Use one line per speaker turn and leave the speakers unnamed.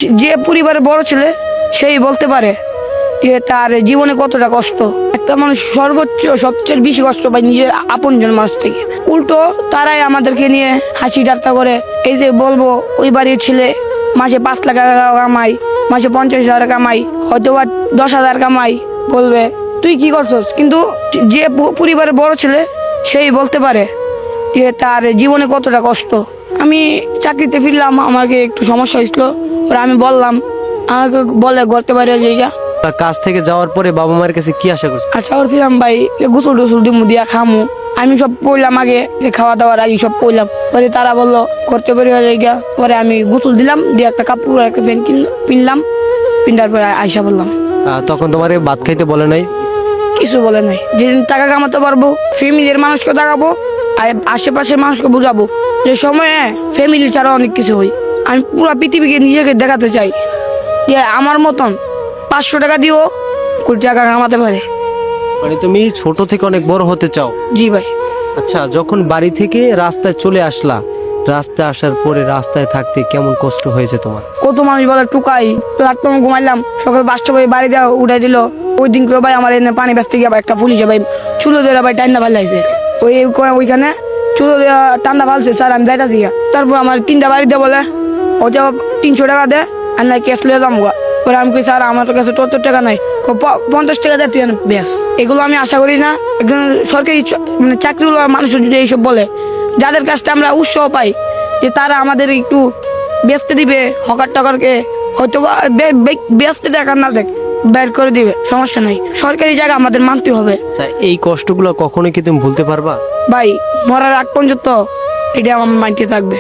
যে পরিবারের বড় ছেলে সেই বলতে পারে যে তার জীবনে কতটা কষ্ট। একটা মানুষ সর্বোচ্চ সবচেয়ে বেশি কষ্ট পায় নিজের আপনজন মানুষ থেকে। উল্টো তারাই আমাদেরকে নিয়ে হাসি ঠাট্টা করে। এই যে বলবো ওই বাড়ির ছেলে মাসে 5 লাখ টাকা কামাই, মাসে 50,000 কামাই, হয়তো বা 10,000 কামাই, বলবে তুই কি করছস। কিন্তু যে পরিবারের বড় ছেলে সেই বলতে পারে যে তার জীবনে কতটা কষ্ট। আমি চাকরিতে ফিরলাম, আমাকে একটু সমস্যা হয়েছিল, ওরা আমি বললাম, আমাকে বলে ঘরতে বাইরে জায়গা।
কাজ থেকে যাওয়ার পরে বাবা মায়ের কাছে কি আশা করছো?
আচ্ছা করছিলাম ভাই গোসল টোসল দিমু দিয়া খামু। আমি সব পড়লাম আগে, যে খাওয়া দাওয়ার আগে সব পড়লাম। পরে তারা বললো ঘরতে বের হয়ে জায়গা। পরে আমি গোসল দিলাম, দিয়ে একটা কাপড় একটা প্যান্ট কিনলাম, পিন্ধার পরে আয়সা বললাম।
তখন তোমার ভাত খাইতে বলে নাই?
কিছু বলে নাই। যেদিন টাকা কামাতে পারবো ফ্যামিলির মানুষকে দেখাবো আর আশেপাশের মানুষকে বুঝাবো যে সময়ে ফ্যামিলি ছাড়া অনেক কিছু হই। আমি পুরো পৃথিবীকে নিজেকে দেখাতে চাই যে আমার মতন 500 টাকা দিও কোটি টাকা কামাতে পারে।
মানে তুমি ছোট থেকে অনেক বড় হতে চাও?
জি ভাই।
আচ্ছা, যখন বাড়ি থেকে রাস্তায় চলে আসলা, রাস্তায় আসার পরে রাস্তায় থাকতে কেমন কষ্ট হয়েছে তোমার?
কত মানুষ বলে টুকাই, প্ল্যাটফর্মে ঘুমাইলাম, সকাল 5টা ভাই বাড়ি দেওয়া উঠাই দিল। ওই দিন করে ভাই আমার এনে পানি ব্যস্ত গিয়ে একটা পুলিশে ভাই চুলো দেওয়া ভাই টান্ডা ফালাইছে। ওইখানে চুলো দেওয়া টান্ডা ফালছে, স্যার আমি যাইতা দিয়া। তারপর আমার 3টা বাড়ি দেয় বলে ও যে 300 টাকা দে আর না ক্যাশ লিয়ে যাবো। পরে আমি কই স্যার আমার কাছে 70 টাকা নাই। 50 টাকা দেয় তুই ব্যাস। এগুলো আমি আশা করি না একজন সরকারি মানে চাকরিওয়ালা মানুষ যদি এইসব বলে, যাদের কাছটা আমরা উৎসাহ পাই যে তারা আমাদের একটু ব্যস্ত দিবে, হকার টকারকে হয়তো ব্যস্ত দেখ আর না দেখ বের করে দিবে, সমস্যা নাই। সরকারি জায়গা আমাদের মানতে হবে।
এই কষ্টগুলো কখনো কি তুমি ভুলতে পারবা?
ভাই মরার আগ পর্যন্ত এটা আমার মাইন্ডে থাকবে।